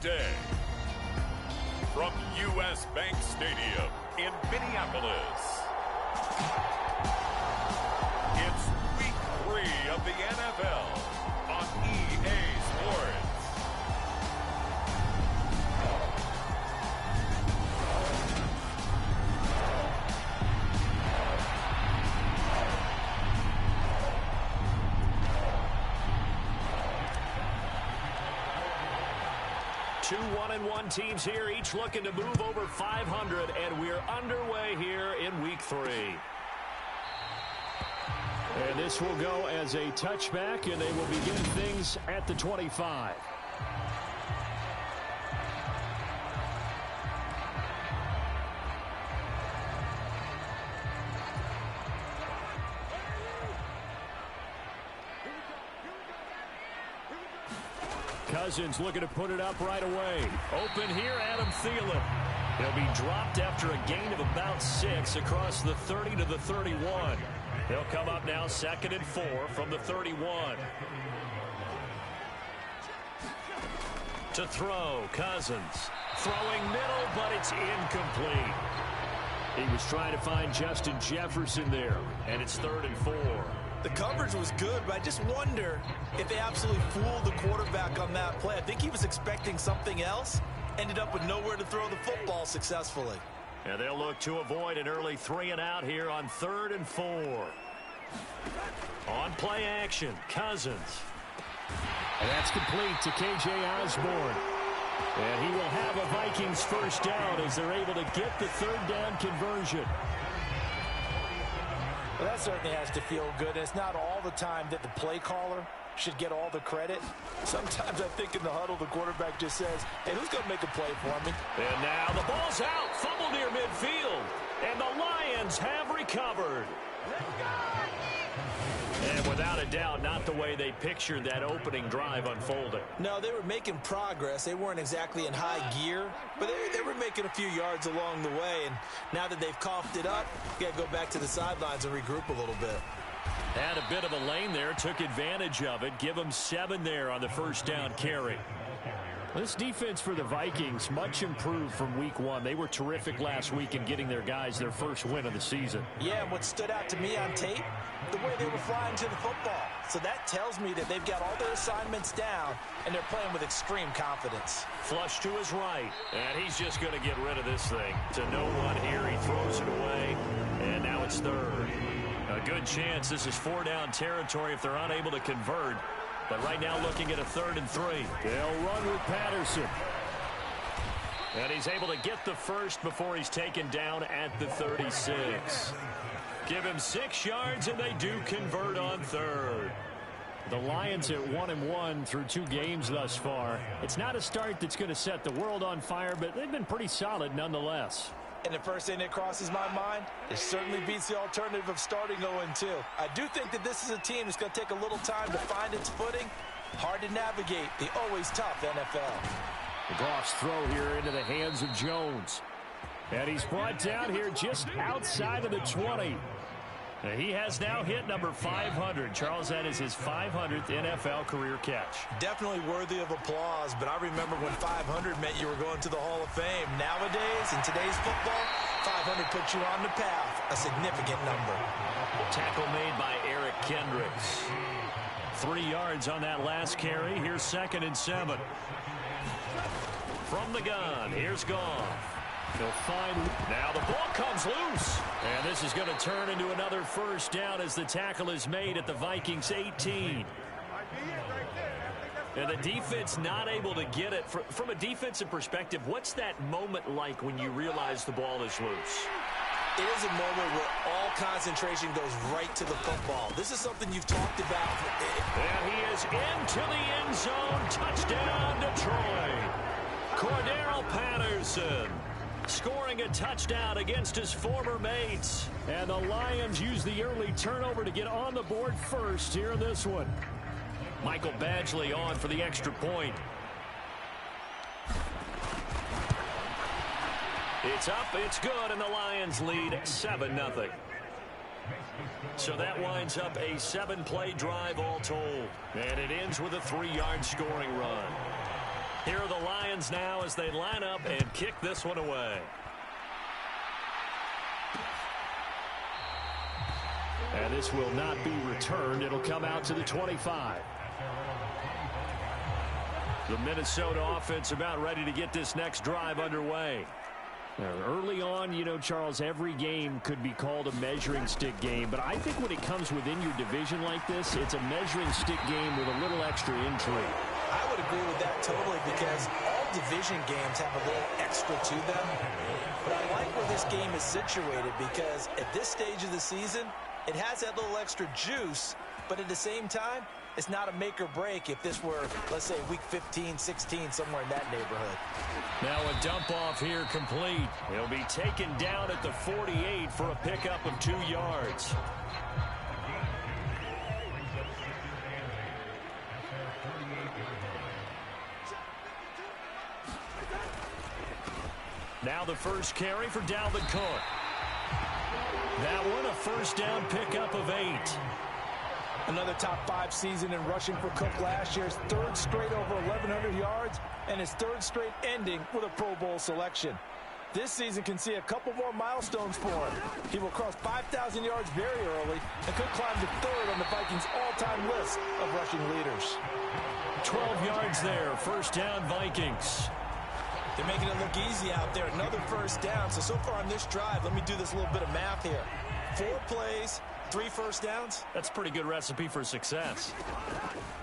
day. From U.S. Bank Stadium in Minneapolis, it's Week 3 of the NFL on EA Sports. Two 1-1 teams here, each looking to move over 500, and we're underway here in Week 3. And this will go as a touchback, and they will begin things at the 25. Cousins looking to put it up right away. Open here, Adam Thielen. He'll be dropped after a gain of about 6 across the 30 to the 31. They'll come up now 2nd and 4 from the 31. To throw, Cousins. Throwing middle, but it's incomplete. He was trying to find Justin Jefferson there, and it's 3rd and 4. The coverage was good, but I just wonder if they absolutely fooled the quarterback on that play. I think he was expecting something else, ended up with nowhere to throw the football successfully. And they'll look to avoid an early 3 and out here on 3rd and 4. On play action, Cousins. And that's complete to K.J. Osborne. And he will have a Vikings first down as they're able to get the 3rd down conversion. Well, that certainly has to feel good. It's not all the time that the play caller should get all the credit. Sometimes I think in the huddle, the quarterback just says, hey, who's going to make a play for me? And now the ball's out. Fumble near midfield. And the Lions have recovered. And without a doubt, not the way they pictured that opening drive unfolding. No, they were making progress. They weren't exactly in high gear, but they were making a few yards along the way. And now that they've coughed it up, you got to go back to the sidelines and regroup a little bit. Had a bit of a lane there, took advantage of it. Give them 7 there on the first down carry. This defense for the Vikings, much improved from Week 1. They were terrific last week in getting their guys their first win of the season. Yeah, and what stood out to me on tape, the way they were flying to the football. So that tells me that they've got all their assignments down, and they're playing with extreme confidence. Flush to his right, and he's just going to get rid of this thing. To no one here, he throws it away, and now it's 3rd. A good chance this is 4-down territory if they're unable to convert. But right now looking at a 3rd and 3. They'll run with Patterson. And he's able to get the first before he's taken down at the 36. Give him 6 yards, and they do convert on 3rd. The Lions at 1-1 through 2 games thus far. It's not a start that's going to set the world on fire, but they've been pretty solid nonetheless. And the first thing that crosses my mind, it certainly beats the alternative of starting 0-2. I do think that this is a team that's going to take a little time to find its footing. Hard to navigate the always tough NFL. The Goff's throw here into the hands of Jones. And he's brought down here just outside of the 20. He has now hit number 500. Charles, that is his 500th NFL career catch. Definitely worthy of applause, but I remember when 500 meant you were going to the Hall of Fame. Nowadays, in today's football, 500 puts you on the path, a significant number. Tackle made by Eric Kendricks. 3 yards on that last carry. Here's 2nd and 7. From the gun, here's Goff. He'll find, now the ball comes loose. And this is going to turn into another first down as the tackle is made at the Vikings 18. And the defense not able to get it. From a defensive perspective, what's that moment like when you realize the ball is loose? It is a moment where all concentration goes right to the football. This is something you've talked about. And he is into the end zone. Touchdown, Detroit. Cordero Patterson scoring a touchdown against his former mates. And the Lions use the early turnover to get on the board first here in this one. Michael Badgley on for the extra point. It's up, it's good, and the Lions lead 7-0. So that winds up a 7-play drive all told. And it ends with a 3-yard scoring run. Here are the Lions now as they line up and kick this one away. And this will not be returned. It'll come out to the 25. The Minnesota offense about ready to get this next drive underway. Early on, you know, Charles, every game could be called a measuring stick game. But I think when it comes within your division like this, it's a measuring stick game with a little extra intrigue. I would agree with that totally because all division games have a little extra to them. But I like where this game is situated because at this stage of the season, it has that little extra juice, but at the same time, it's not a make or break if this were, let's say, week 15, 16, somewhere in that neighborhood. Now a dump off here complete. He'll be taken down at the 48 for a pickup of 2 yards. Now the first carry for Dalvin Cook. That one a first down pickup of 8. Another top 5 season in rushing for Cook last year's 3rd straight over 1,100 yards and his 3rd straight ending with a Pro Bowl selection. This season can see a couple more milestones for him. He will cross 5,000 yards very early and could climb to 3rd on the Vikings' all-time list of rushing leaders. 12 yards there, first down Vikings. They're making it look easy out there. Another first down. So far on this drive, let me do this little bit of math here. 4 plays, 3 first downs. That's a pretty good recipe for success.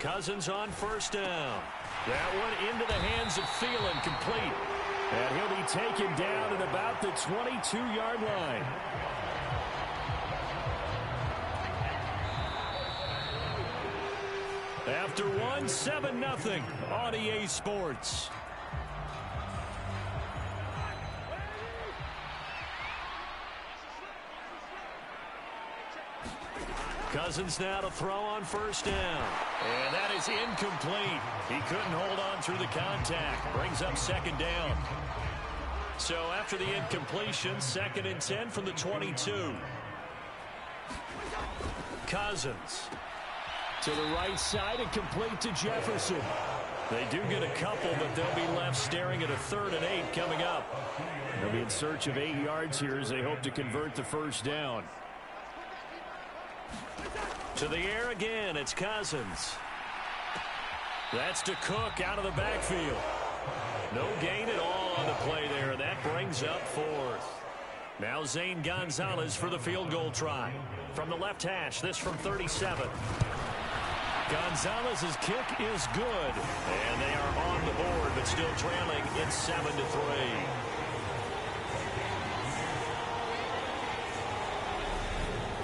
Cousins on first down. That one into the hands of Thielen, complete. And he'll be taken down at about the 22-yard line. After one, 7-0 on EA Sports. Cousins now to throw on first down. And that is incomplete. He couldn't hold on through the contact. Brings up second down. So after the incompletion, 2nd and 10 from the 22. Cousins to the right side and complete to Jefferson. They do get a couple, but they'll be left staring at a 3rd and 8 coming up. They'll be in search of 8 yards here as they hope to convert the first down. To the air again, it's Cousins. That's to Cook out of the backfield. No gain at all on the play there. That brings up 4th. Now Zane Gonzalez for the field goal try. From the left hash, this from 37. Gonzalez's kick is good. And they are on the board, but still trailing. It's 7-3.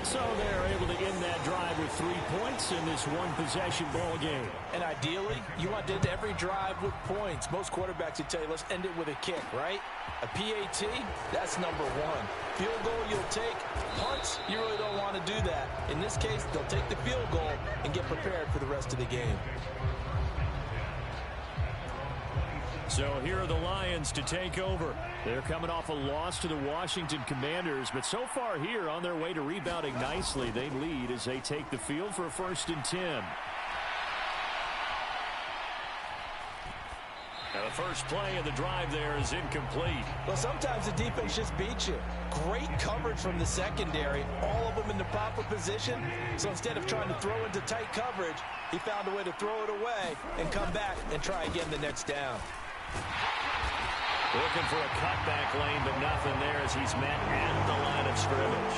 So they're able to end that drive with 3 points in this one-possession ball game. And ideally, you want to end every drive with points. Most quarterbacks would tell you, let's end it with a kick, right? A PAT, that's number 1. Field goal, you'll take. Punts, you really don't want to do that. In this case, they'll take the field goal and get prepared for the rest of the game. So here are the Lions to take over. They're coming off a loss to the Washington Commanders, but so far here on their way to rebounding nicely. They lead as they take the field for a 1st and 10. Now the first play of the drive there is incomplete. Well, sometimes the defense just beats you. Great coverage from the secondary, all of them in the proper position. So instead of trying to throw into tight coverage, he found a way to throw it away and come back and try again the next down. Looking for a cutback lane, but nothing there as he's met at the line of scrimmage.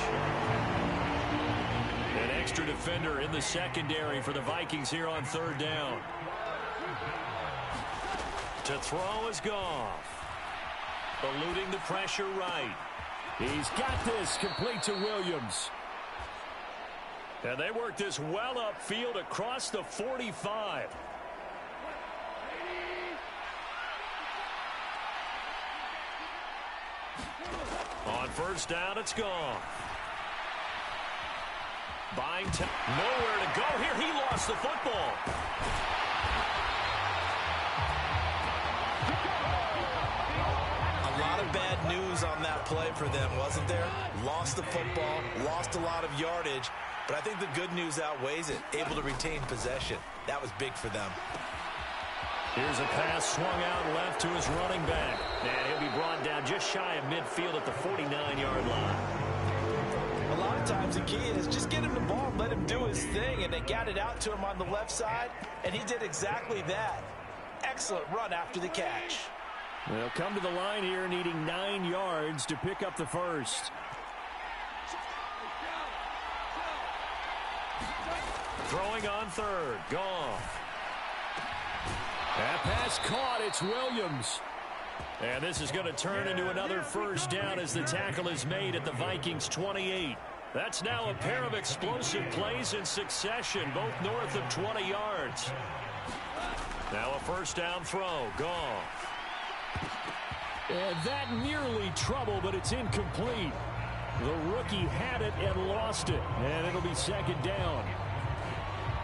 An extra defender in the secondary for the Vikings here on 3rd down. To throw is Goff. Eluding the pressure right. He's got this, complete to Williams. And they work this well upfield across the 45. On first down, it's Goff. Buying time. Nowhere to go here. He lost the football. A lot of bad news on that play for them, wasn't there? Lost the football, lost a lot of yardage, but I think the good news outweighs it. Able to retain possession. That was big for them. Here's a pass swung out left to his running back. And he'll be brought down just shy of midfield at the 49-yard line. A lot of times the key is just get him the ball, let him do his thing, and they got it out to him on the left side, and he did exactly that. Excellent run after the catch. They'll come to the line here needing 9 yards to pick up the first. Throwing on third. Goff. That pass caught. It's Williams. And this is going to turn into another first down as the tackle is made at the Vikings 28. That's now a pair of explosive plays in succession, both north of 20 yards. Now a first down throw. Goff. And that nearly trouble, but it's incomplete. The rookie had it and lost it, and it'll be second down.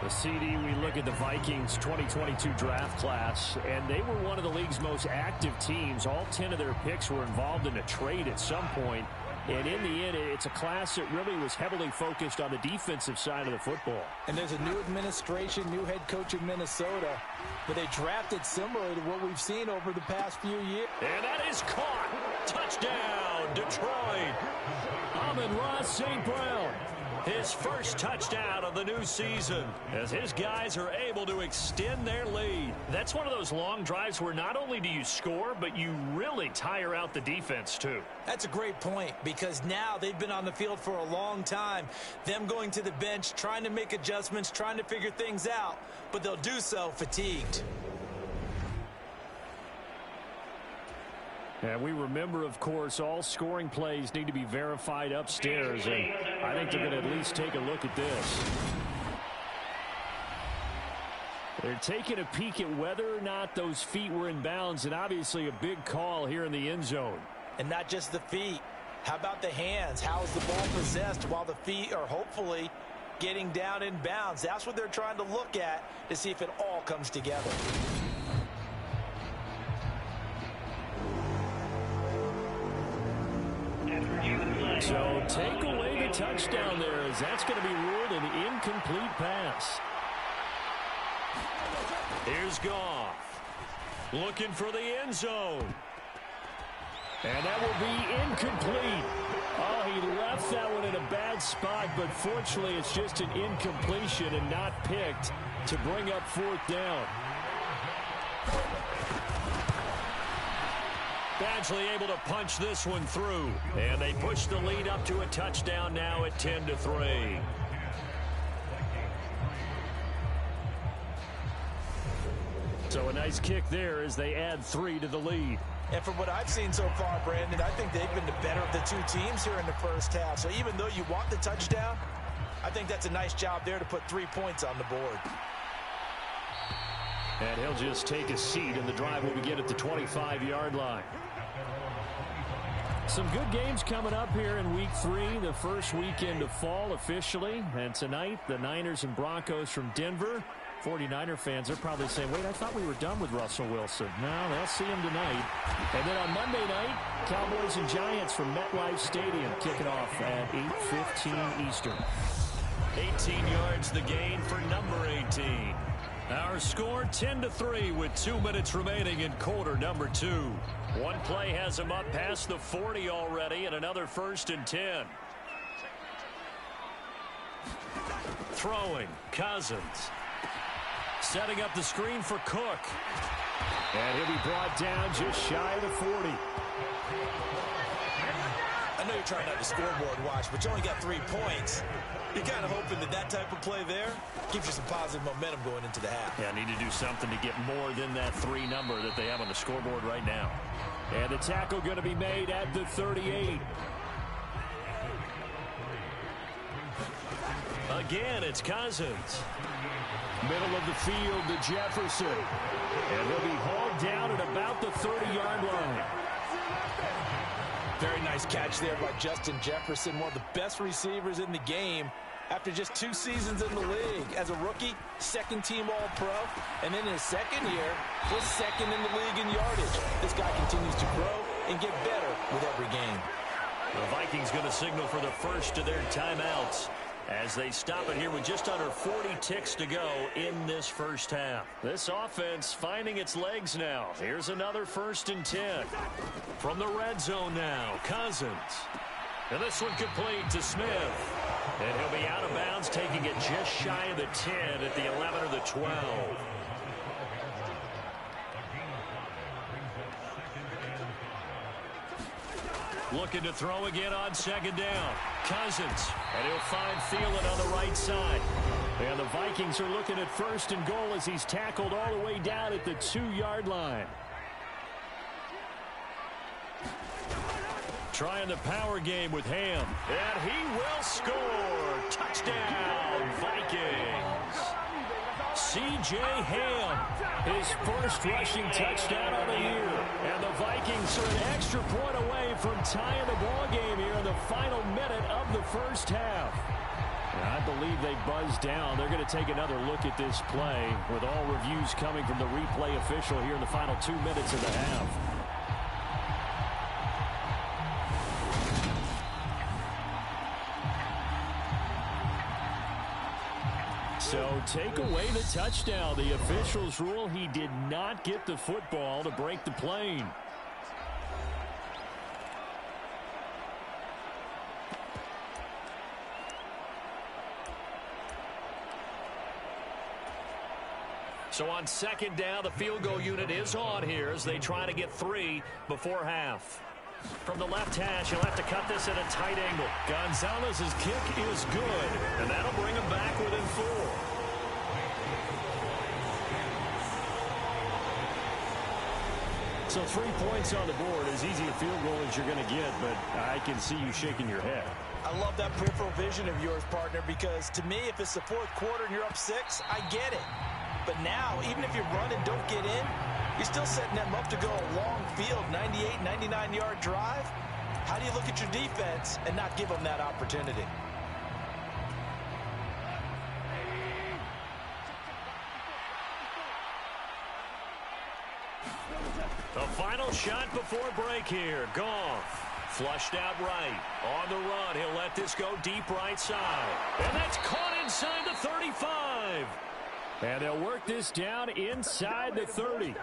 The CD, we look at the Vikings 2022 draft class, and they were one of the league's most active teams. All 10 of their picks were involved in a trade at some point. And in the end, it's a class that really was heavily focused on the defensive side of the football. And there's a new administration, new head coach in Minnesota, but they drafted similar to what we've seen over the past few years. And that is caught. Touchdown, Detroit. Amon-Ra St. Brown. His first touchdown of the new season as his guys are able to extend their lead. That's one of those long drives where not only do you score, but you really tire out the defense too. That's a great point because now they've been on the field for a long time. Them going to the bench, trying to make adjustments, trying to figure things out, but they'll do so fatigued. And we remember, of course, all scoring plays need to be verified upstairs, and I think they're going to at least take a look at this. They're taking a peek at whether or not those feet were in bounds, and obviously a big call here in the end zone. And not just the feet. How about the hands? How is the ball possessed while the feet are hopefully getting down in bounds? That's what they're trying to look at to see if it all comes together. So take away the touchdown there as that's going to be ruled an incomplete pass. Here's Goff. Looking for the end zone. And that will be incomplete. Oh, he left that one in a bad spot, but fortunately it's just an incompletion and not picked to bring up fourth down. Badgley able to punch this one through. And they push the lead up to a touchdown now at 10-3. So a nice kick there as they add 3 to the lead. And from what I've seen so far, Brandon, I think they've been the better of the two teams here in the first half. So even though you want the touchdown, I think that's a nice job there to put 3 points on the board. And he'll just take a seat, and the drive will begin at the 25-yard line. Some good games coming up here in Week 3, the first weekend of fall officially. And tonight, the Niners and Broncos from Denver. 49er fans are probably saying, wait, I thought we were done with Russell Wilson. No, they'll see him tonight. And then on Monday night, Cowboys and Giants from MetLife Stadium kicking off at 8:15 Eastern. 18 yards the gain for number 18. Our score 10-3 with 2 minutes remaining in quarter number 2. One play has him up past the 40 already and another 1st and 10. Throwing, Cousins. Setting up the screen for Cook. And he'll be brought down just shy of the 40. I know you're trying not to scoreboard watch, but you only got 3 points. You're kind of hoping that that type of play there gives you some positive momentum going into the half. Yeah, need to do something to get more than that 3 number that they have on the scoreboard right now. And the tackle going to be made at the 38. Again, it's Cousins. Middle of the field to Jefferson. And he'll be hauled down at about the 30-yard line. Very nice catch there by Justin Jefferson, one of the best receivers in the game after just 2 seasons in the league. As a rookie, 2nd-team All-Pro, and then in his 2nd year, was 2nd in the league in yardage. This guy continues to grow and get better with every game. The Vikings going to signal for the first of their timeouts. as they stop it here with just under 40 ticks to go in this first half. This offense finding its legs now. Here's another 1st and 10. From the red zone now, Cousins. And this one complete to Smith. And he'll be out of bounds, taking it just shy of the 10 at the 11 or the 12. Looking to throw again on 2nd down. Cousins, and he'll find Thielen on the right side. And the Vikings are looking at 1st and goal as he's tackled all the way down at the 2-yard line. Trying the power game with Ham. And he will score. Touchdown, Vikings. C.J. Ham, his first rushing touchdown of the year. And the Vikings are an extra point away from tying the ball game here in the final minute of the first half. And I believe they buzzed down. They're going to take another look at this play with all reviews coming from the replay official here in the final 2 minutes of the half. So take away the touchdown. The officials rule he did not get the football to break the plane. So on 2nd down, the field goal unit is on here as they try to get 3 before half. From the left hash, he'll have to cut this at a tight angle. Gonzalez's kick is good, and that'll bring him back within 4. So 3 points on the board, as easy a field goal as you're going to get, but I can see you shaking your head. I love that peripheral vision of yours, partner, because to me, if it's the 4th quarter and you're up 6, I get it. But now, even if you run and don't get in, you're still setting them up to go a long field, 98, 99-yard drive. How do you look at your defense and not give them that opportunity? The final shot before break here. Goff flushed out right. On the run, he'll let this go deep right side. And that's caught inside the 35. And they'll work this down inside the 30.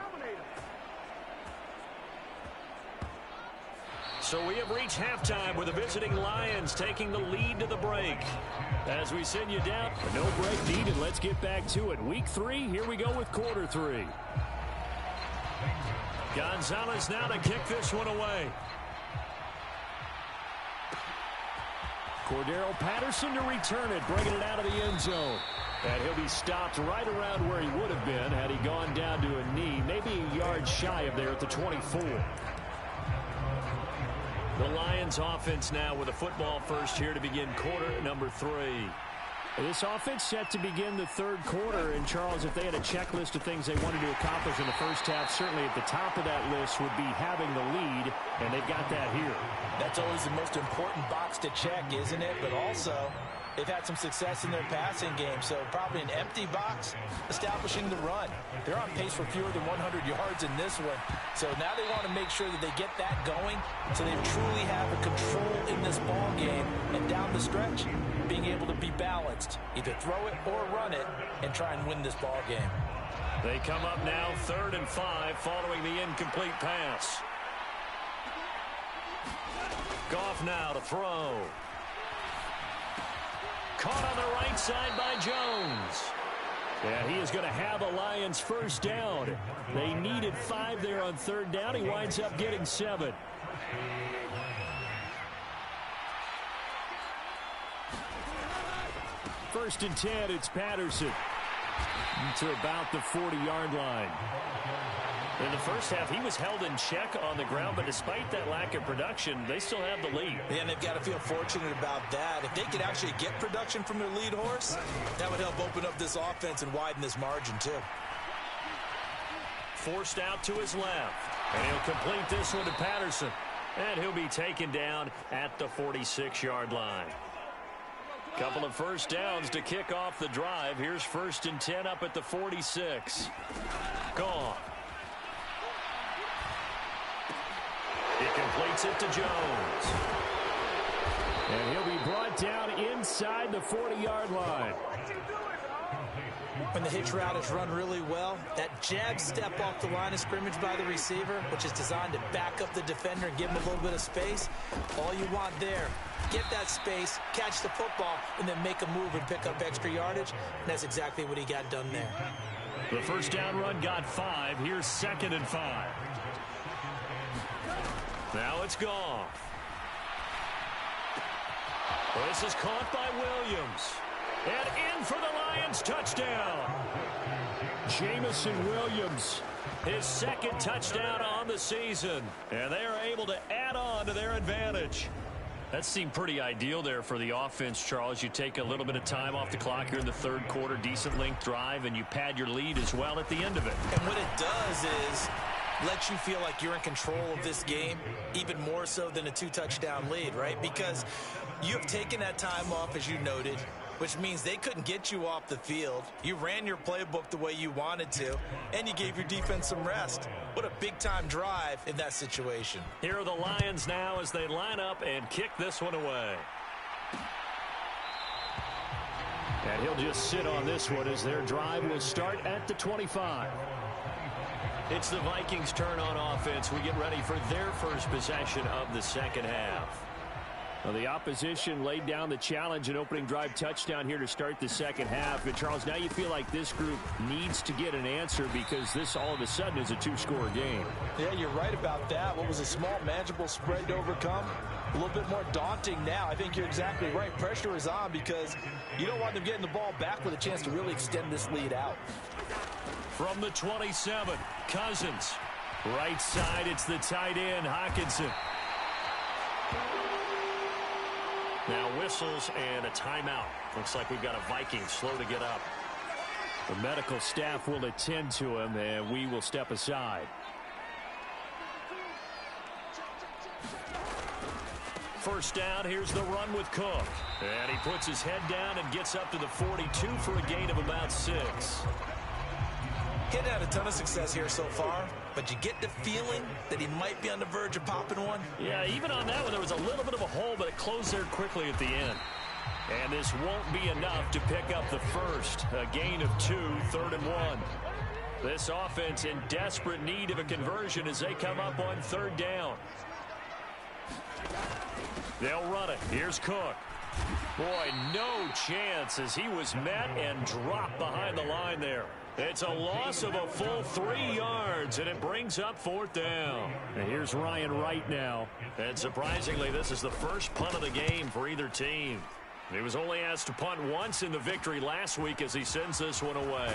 So we have reached halftime with the visiting Lions taking the lead to the break. As we send you down, no break needed. Let's get back to it. Week 3, here we go with quarter 3. Gonzalez now to kick this one away. Cordero Patterson to return it, bringing it out of the end zone. And he'll be stopped right around where he would have been had he gone down to a knee, maybe a yard shy of there at the 24. The Lions offense now with a football first here to begin quarter number 3. This offense set to begin the 3rd quarter. And, Charles, if they had a checklist of things they wanted to accomplish in the first half, certainly at the top of that list would be having the lead, and they've got that here. That's always the most important box to check, isn't it? But also, they've had some success in their passing game, so probably an empty box establishing the run. They're on pace for fewer than 100 yards in this one. So now they want to make sure that they get that going so they truly have a control in this ball game and down the stretch being able to be balanced. Either throw it or run it and try and win this ball game. They come up now 3rd and 5 following the incomplete pass. Goff now to throw. Caught on the right side by Jones. Yeah, he is going to have a Lions first down. They needed 5 there on 3rd down. He winds up getting 7. First and 10, it's Patterson to about the 40-yard line. In the first half, he was held in check on the ground, but despite that lack of production, they still have the lead. Yeah, and they've got to feel fortunate about that. If they could actually get production from their lead horse, that would help open up this offense and widen this margin, too. Forced out to his left, and he'll complete this one to Patterson. And he'll be taken down at the 46-yard line. Couple of first downs to kick off the drive. Here's 1st and 10 up at the 46. Gone. He completes it to Jones. And he'll be brought down inside the 40-yard line. When the hitch route is run really well, that jab step off the line of scrimmage by the receiver, which is designed to back up the defender and give him a little bit of space, all you want there, get that space, catch the football, and then make a move and pick up extra yardage, and that's exactly what he got done there. The first down run got 5. Here's 2nd and 5. Now it's gone. This is caught by Williams. And in for the Lions, touchdown. Jamison Williams, his 2nd touchdown on the season. And they are able to add on to their advantage. That seemed pretty ideal there for the offense, Charles. You take a little bit of time off the clock here in the 3rd quarter, decent length drive, and you pad your lead as well at the end of it. And what it does is let you feel like you're in control of this game, even more so than a 2-touchdown lead, right? Because you have taken that time off, as you noted, which means they couldn't get you off the field. You ran your playbook the way you wanted to, and you gave your defense some rest. What a big-time drive in that situation. Here are the Lions now as they line up and kick this one away. And he'll just sit on this one as their drive will start at the 25. It's the Vikings' turn on offense. We get ready for their first possession of the 2nd half. Well, the opposition laid down the challenge and opening drive touchdown here to start the 2nd half. And, Charles, now you feel like this group needs to get an answer because this all of a sudden is a 2-score game. Yeah, you're right about that. What was a small, manageable spread to overcome, a little bit more daunting now. I think you're exactly right. Pressure is on because you don't want them getting the ball back with a chance to really extend this lead out. From the 27, Cousins. Right side, it's the tight end, Hockenson. Now whistles and a timeout. Looks like we've got a Viking slow to get up. The medical staff will attend to him, and we will step aside. First down, here's the run with Cook. And he puts his head down and gets up to the 42 for a gain of about 6. He's had a ton of success here so far, but you get the feeling that he might be on the verge of popping one. Yeah, even on that one, there was a little bit of a hole, but it closed there quickly at the end. And this won't be enough to pick up the first. A gain of 2, 3rd and 1. This offense in desperate need of a conversion as they come up on 3rd down. They'll run it. Here's Cook. Boy, no chance as he was met and dropped behind the line there. It's a loss of a full 3 yards, and it brings up 4th down. And here's Ryan Wright now. And surprisingly, this is the first punt of the game for either team. He was only asked to punt once in the victory last week as he sends this one away.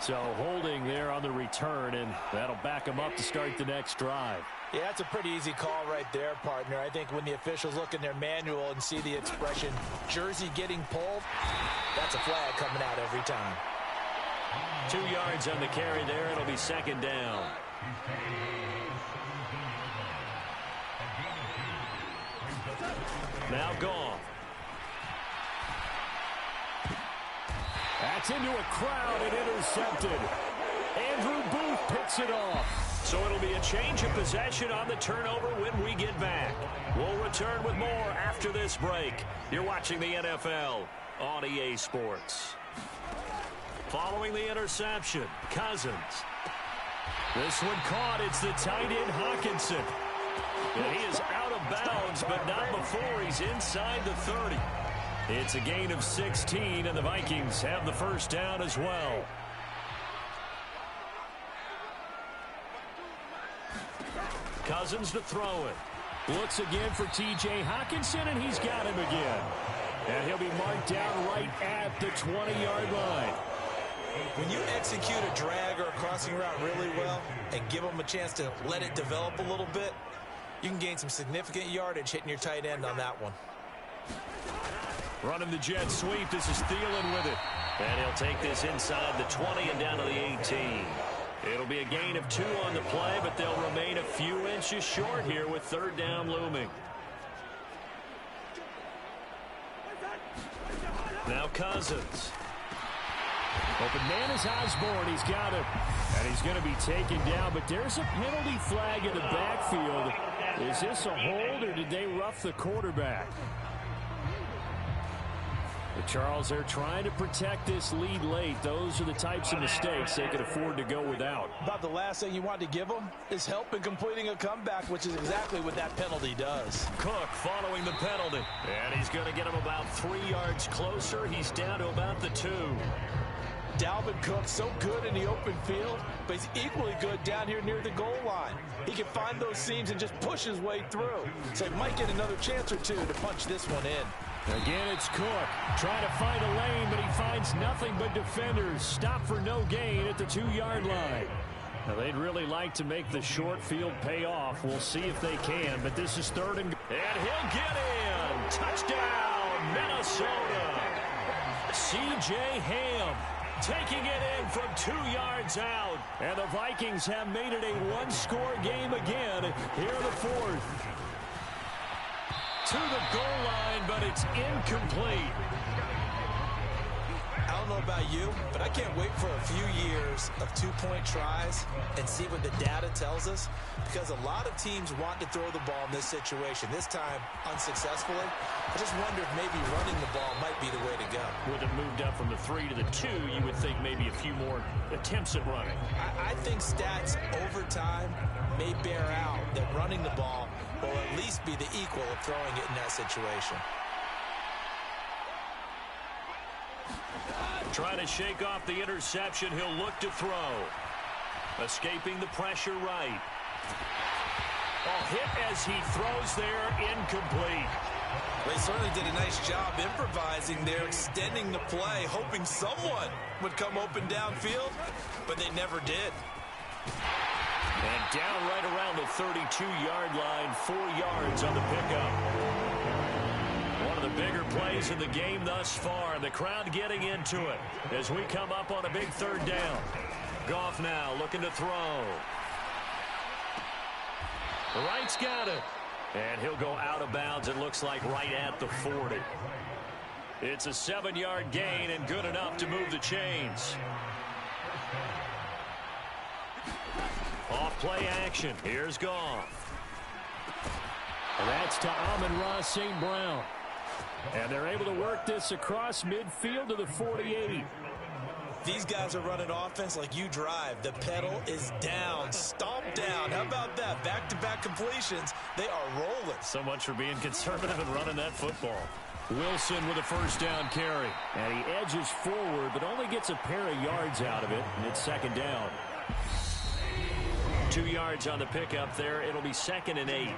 So holding there on the return, and that'll back him up to start the next drive. Yeah, that's a pretty easy call right there, partner. I think when the officials look in their manual and see the expression, jersey getting pulled, that's a flag coming out every time. 2 yards on the carry there. It'll be 2nd down. Now gone. That's into a crowd and intercepted. Andrew Booth picks it off. So it'll be a change of possession on the turnover when we get back. We'll return with more after this break. You're watching the NFL on EA Sports. Following the interception, Cousins. This one caught. It's the tight end, Hockenson. And he is out of bounds, but not before he's inside the 30. It's a gain of 16, and the Vikings have the first down as well. Cousins to throw it. Looks again for T.J. Hockenson, and he's got him again. And he'll be marked down right at the 20-yard line. When you execute a drag or a crossing route really well and give them a chance to let it develop a little bit, you can gain some significant yardage hitting your tight end on that one. Running the jet sweep. This is Thielen with it. And he'll take this inside the 20 and down to the 18. It'll be a gain of 2 on the play, but they'll remain a few inches short here with 3rd down looming. Now Cousins. Open man is Osborne. He's got him. And he's going to be taken down, but there's a penalty flag in the backfield. Is this a hold, or did they rough the quarterback? The Charles, they're trying to protect this lead late. Those are the types of mistakes they could afford to go without. About the last thing you want to give them is help in completing a comeback, which is exactly what that penalty does. Cook following the penalty. And he's going to get him about 3 yards closer. He's down to about the 2. Dalvin Cook, so good in the open field, but he's equally good down here near the goal line. He can find those seams and just push his way through. So he might get another chance or two to punch this one in. Again, it's Cook trying to find a lane, but he finds nothing but defenders. Stop for no gain at the 2-yard line. Now, they'd really like to make the short field pay off. We'll see if they can, but this is 3rd and he'll get in. Touchdown, Minnesota. C.J. Ham taking it in from 2 yards out. And the Vikings have made it a 1-score game again here in the 4th. To the goal line, but it's incomplete. I don't know about you, but I can't wait for a few years of 2-point tries and see what the data tells us, because a lot of teams want to throw the ball in this situation. This time, unsuccessfully. I just wonder if maybe running the ball might be the way to go. Would have moved up from the 3 to the 2, you would think maybe a few more attempts at running. I think stats over time may bear out that running the ball will at least be the equal of throwing it in that situation. Trying to shake off the interception. He'll look to throw. Escaping the pressure right. Hit as he throws there, incomplete. They certainly did a nice job improvising there, extending the play, hoping someone would come open downfield, but they never did. And down right around the 32-yard line, 4 yards on the pickup. One of the bigger plays in the game thus far. The crowd getting into it as we come up on a big 3rd down. Goff now looking to throw. The right's got it. And he'll go out of bounds, it looks like, right at the 40. It's a 7-yard gain and good enough to move the chains. Off play action. Here's Goff. And that's to Amon-Ra St. Brown. And they're able to work this across midfield to the 48. These guys are running offense like you drive. The pedal is down, stomp down. How about that? Back-to-back completions. They are rolling. So much for being conservative and running that football. Wilson with a 1st down carry. And he edges forward, but only gets a pair of yards out of it. And it's 2nd down. 2 yards on the pickup there. It'll be 2nd and 8.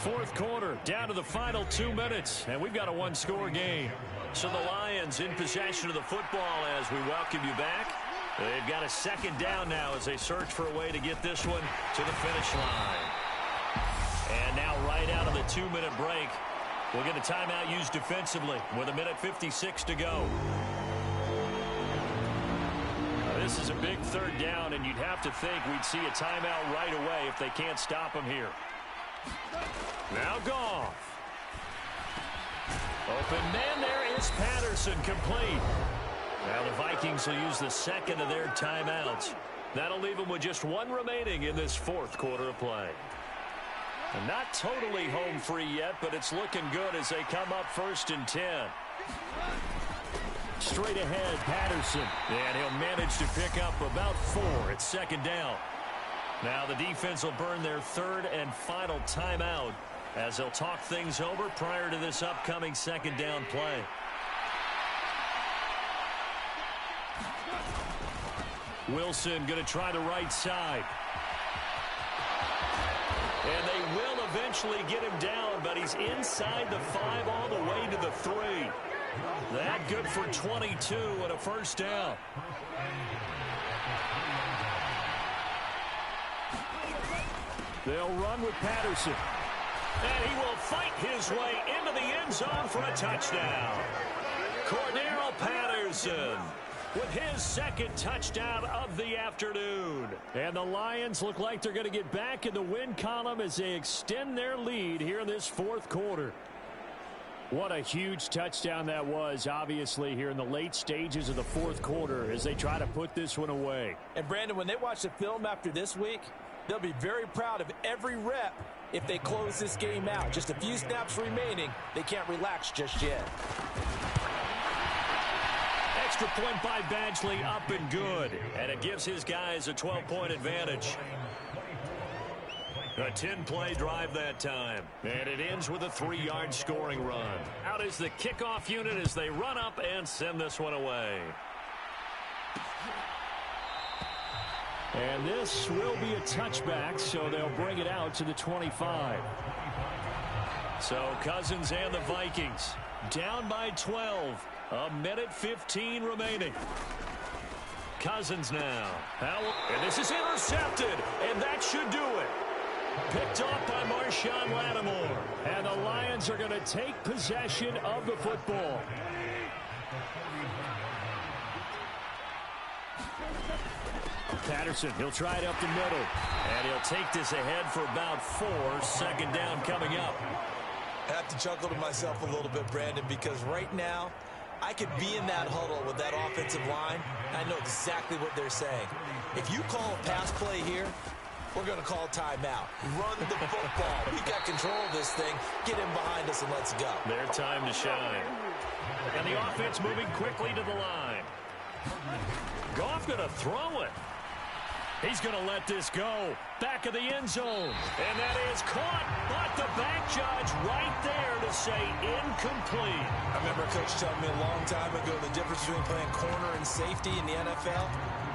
4th quarter, down to the final 2 minutes, and we've got a 1-score game. So the Lions in possession of the football as we welcome you back. They've got a 2nd down now as they search for a way to get this one to the finish line. And now right out of the 2-minute break, we'll get a timeout used defensively with 1:56 to go. This is a big 3rd down, and you'd have to think we'd see a timeout right away if they can't stop him here. Now Goff. Open man, there is Patterson, complete. Now the Vikings will use the 2nd of their timeouts. That'll leave them with just 1 remaining in this 4th quarter of play. And not totally home free yet, but it's looking good as they come up 1st and 10. Straight ahead, Patterson. And he'll manage to pick up about 4. It's 2nd down. Now the defense will burn their 3rd and final timeout as they'll talk things over prior to this upcoming 2nd down play. Wilson going to try the right side. And they will eventually get him down, but he's inside the 5 all the way to the 3. That good for 22 and a 1st down. They'll run with Patterson. And he will fight his way into the end zone for a touchdown. Cordarrelle Patterson with his 2nd touchdown of the afternoon. And the Lions look like they're going to get back in the win column as they extend their lead here in this 4th quarter. What a huge touchdown that was, obviously, here in the late stages of the fourth quarter as they try to put this one away. And, Brandon, when they watch the film after this week, they'll be very proud of every rep if they close this game out. Just a few snaps remaining. They can't relax just yet. Extra point by Badgley, up and good. And it gives his guys a 12-point advantage. A 10-play drive that time. And it ends with a 3-yard scoring run. Out is the kickoff unit as they run up and send this one away. And this will be a touchback, so they'll bring it out to the 25. So Cousins and the Vikings down by 12. A minute 15 remaining. Cousins now. And this is intercepted, and that should do it. Picked off by Marshawn Lattimore. And the Lions are going to take possession of the football. Patterson, he'll try it up the middle. And he'll take this ahead for about 4. Second down coming up. I have to chuckle to myself a little bit, Brandon, because right now, I could be in that huddle with that offensive line. I know exactly what they're saying. If you call a pass play here, we're going to call timeout. Run the football. We got control of this thing. Get him behind us and let's go. Their time to shine. And the offense moving quickly to the line. Goff going to throw it. He's going to let this go. Back of the end zone. And that is caught. But the back judge right there to say incomplete. I remember Coach telling me a long time ago the difference between playing corner and safety in the NFL.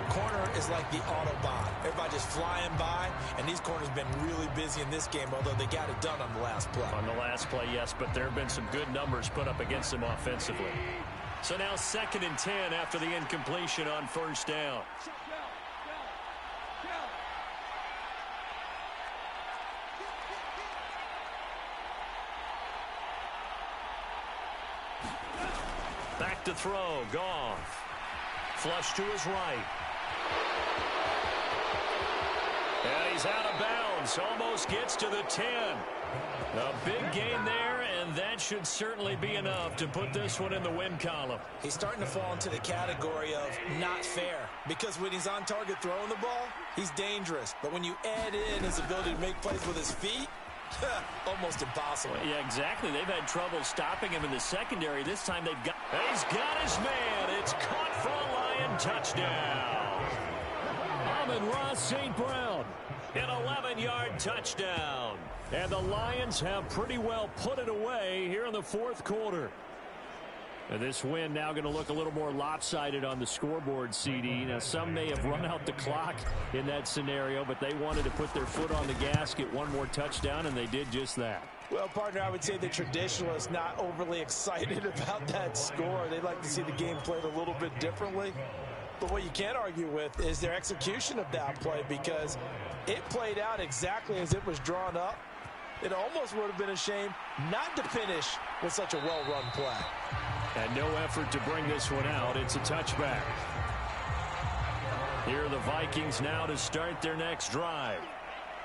Corner is like the Autobahn. Everybody just flying by, and these corners have been really busy in this game, although they got it done on the last play. On the last play, yes, but there have been some good numbers put up against them offensively. So now 2nd and 10 after the incompletion on first down. Back to throw, Goff. Flush to his right. And he's out of bounds. Almost gets to the 10. A big gain there, and that should certainly be enough to put this one in the win column. He's starting to fall into the category of not fair, because when he's on target throwing the ball, he's dangerous. But when you add in his ability to make plays with his feet, almost impossible. Yeah, exactly. They've had trouble stopping him in the secondary. This time he's got his man. It's caught for a Lion touchdown. Amon-Ra St. Brown. An 11-yard touchdown. And the Lions have pretty well put it away here in the fourth quarter. And this win now going to look a little more lopsided on the scoreboard, CD. Now, some may have run out the clock in that scenario, but they wanted to put their foot on the gas, get one more touchdown, and they did just that. Well, partner, I would say the traditionalists not overly excited about that score. They'd like to see the game played a little bit differently. But what you can't argue with is their execution of that play, because it played out exactly as it was drawn up. It almost would have been a shame not to finish with such a well-run play. And no effort to bring this one out. It's a touchback. Here are the Vikings now to start their next drive.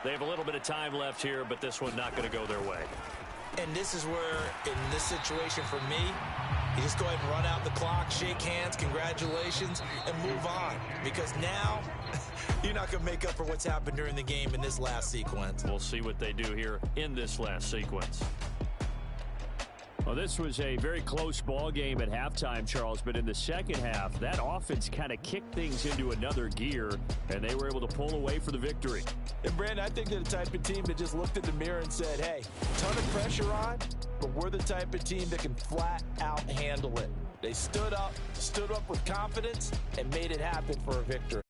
They have a little bit of time left here, but this one not going to go their way. And this is where, in this situation for me, you just go ahead and run out the clock, shake hands, congratulations, and move on. Because now, you're not going to make up for what's happened during the game in this last sequence. We'll see what they do here in this last sequence. Well, this was a very close ball game at halftime, Charles, but in the second half, that offense kind of kicked things into another gear, and they were able to pull away for the victory. And, Brandon, I think they're the type of team that just looked in the mirror and said, hey, ton of pressure on, but we're the type of team that can flat out handle it. They stood up with confidence, and made it happen for a victory.